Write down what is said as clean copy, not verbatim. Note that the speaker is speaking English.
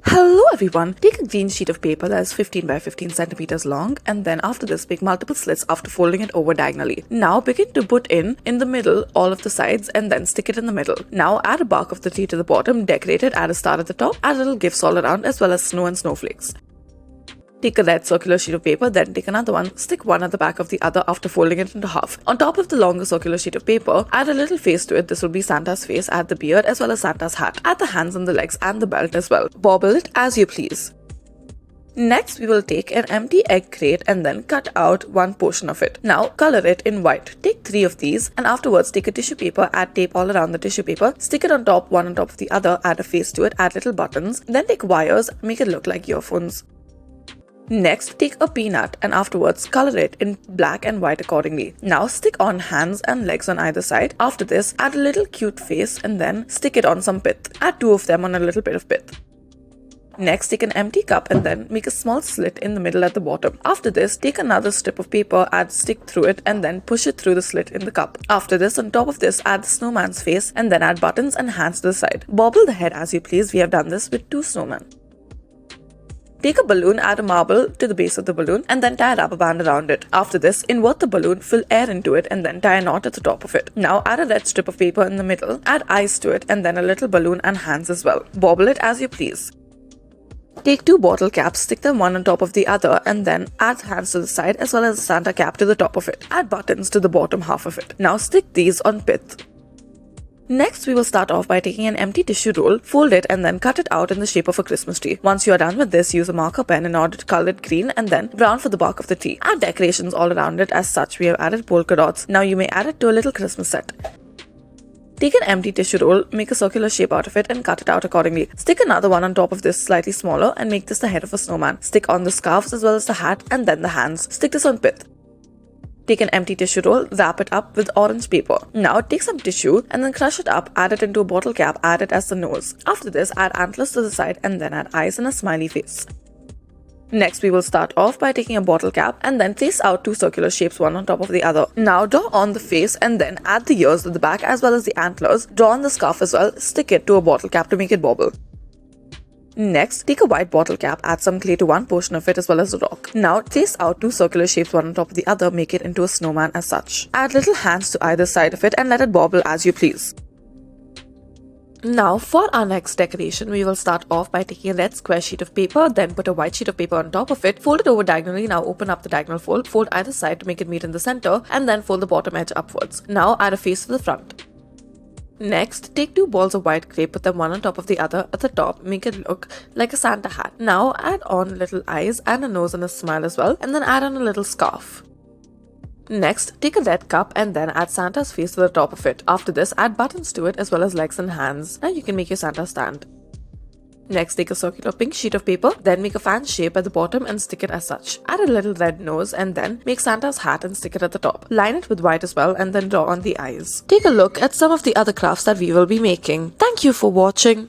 Hello everyone, take a green sheet of paper that is 15 by 15 centimeters long, and then after this make multiple slits after folding it over diagonally. Now begin to put in the middle all of the sides and then stick it in the middle. Now add a bark of the tree to the bottom, decorate it, add a star at the top, add little gifts all around as well as snow and snowflakes. Take a red circular sheet of paper, then take another one, stick one at the back of the other after folding it into half. On top of the longer circular sheet of paper, add a little face to it. This will be Santa's face, add the beard as well as Santa's hat. Add the hands and the legs and the belt as well. Bobble it as you please. Next, we will take an empty egg crate and then cut out one portion of it. Now, color it in white. Take 3 of these and afterwards take a tissue paper, add tape all around the tissue paper, stick it on top, one on top of the other, add a face to it, add little buttons, then take wires, make it look like earphones. Next, take a peanut and afterwards color it in black and white accordingly. Now stick on hands and legs on either side. After this, add a little cute face and then stick it on some pith. Add 2 of them on a little bit of pith. Next, take an empty cup and then make a small slit in the middle at the bottom. After this, take another strip of paper, add stick through it and then push it through the slit in the cup. After this, on top of this, add the snowman's face and then add buttons and hands to the side. Bobble the head as you please. We have done this with 2 snowmen. Take a balloon, add a marble to the base of the balloon and then tie a rubber band around it. After this, invert the balloon, fill air into it and then tie a knot at the top of it. Now add a red strip of paper in the middle, add eyes to it and then a little balloon and hands as well. Bobble it as you please. Take 2 bottle caps, stick them one on top of the other and then add hands to the side as well as a Santa cap to the top of it. Add buttons to the bottom half of it. Now stick these on pith. Next, we will start off by taking an empty tissue roll, fold it and then cut it out in the shape of a Christmas tree. Once you are done with this, use a marker pen in order to color it green and then brown for the bark of the tree. Add decorations all around it. As such, we have added polka dots. Now you may add it to a little Christmas set. Take an empty tissue roll, make a circular shape out of it and cut it out accordingly. Stick another one on top of this slightly smaller and make this the head of a snowman. Stick on the scarves as well as the hat and then the hands. Stick this on pith. Take an empty tissue roll, wrap it up with orange paper. Now take some tissue and then crush it up, add it into a bottle cap, add it as the nose. After this, add antlers to the side and then add eyes and a smiley face. Next, we will start off by taking a bottle cap and then trace out 2 circular shapes one on top of the other. Now draw on the face and then add the ears at the back as well as the antlers. Draw on the scarf as well, stick it to a bottle cap to make it bobble. Next, take a white bottle cap, add some clay to one portion of it as well as a rock. Now, trace out 2 circular shapes one on top of the other, make it into a snowman as such. Add little hands to either side of it and let it bobble as you please. Now, for our next decoration, we will start off by taking a red square sheet of paper, then put a white sheet of paper on top of it, fold it over diagonally. Now open up the diagonal fold, fold either side to make it meet in the center, and then fold the bottom edge upwards. Now, add a face to the front. Next, take 2 balls of white clay, put them one on top of the other at the top, make it look like a Santa hat. Now add on little eyes and a nose and a smile as well, and then add on a little scarf. Next, take a red cup and then add Santa's face to the top of it. After this, add buttons to it as well as legs and hands. Now you can make your Santa stand. Next, take a circular pink sheet of paper, then make a fan shape at the bottom and stick it as such. Add a little red nose and then make Santa's hat and stick it at the top. Line it with white as well and then draw on the eyes. Take a look at some of the other crafts that we will be making. Thank you for watching.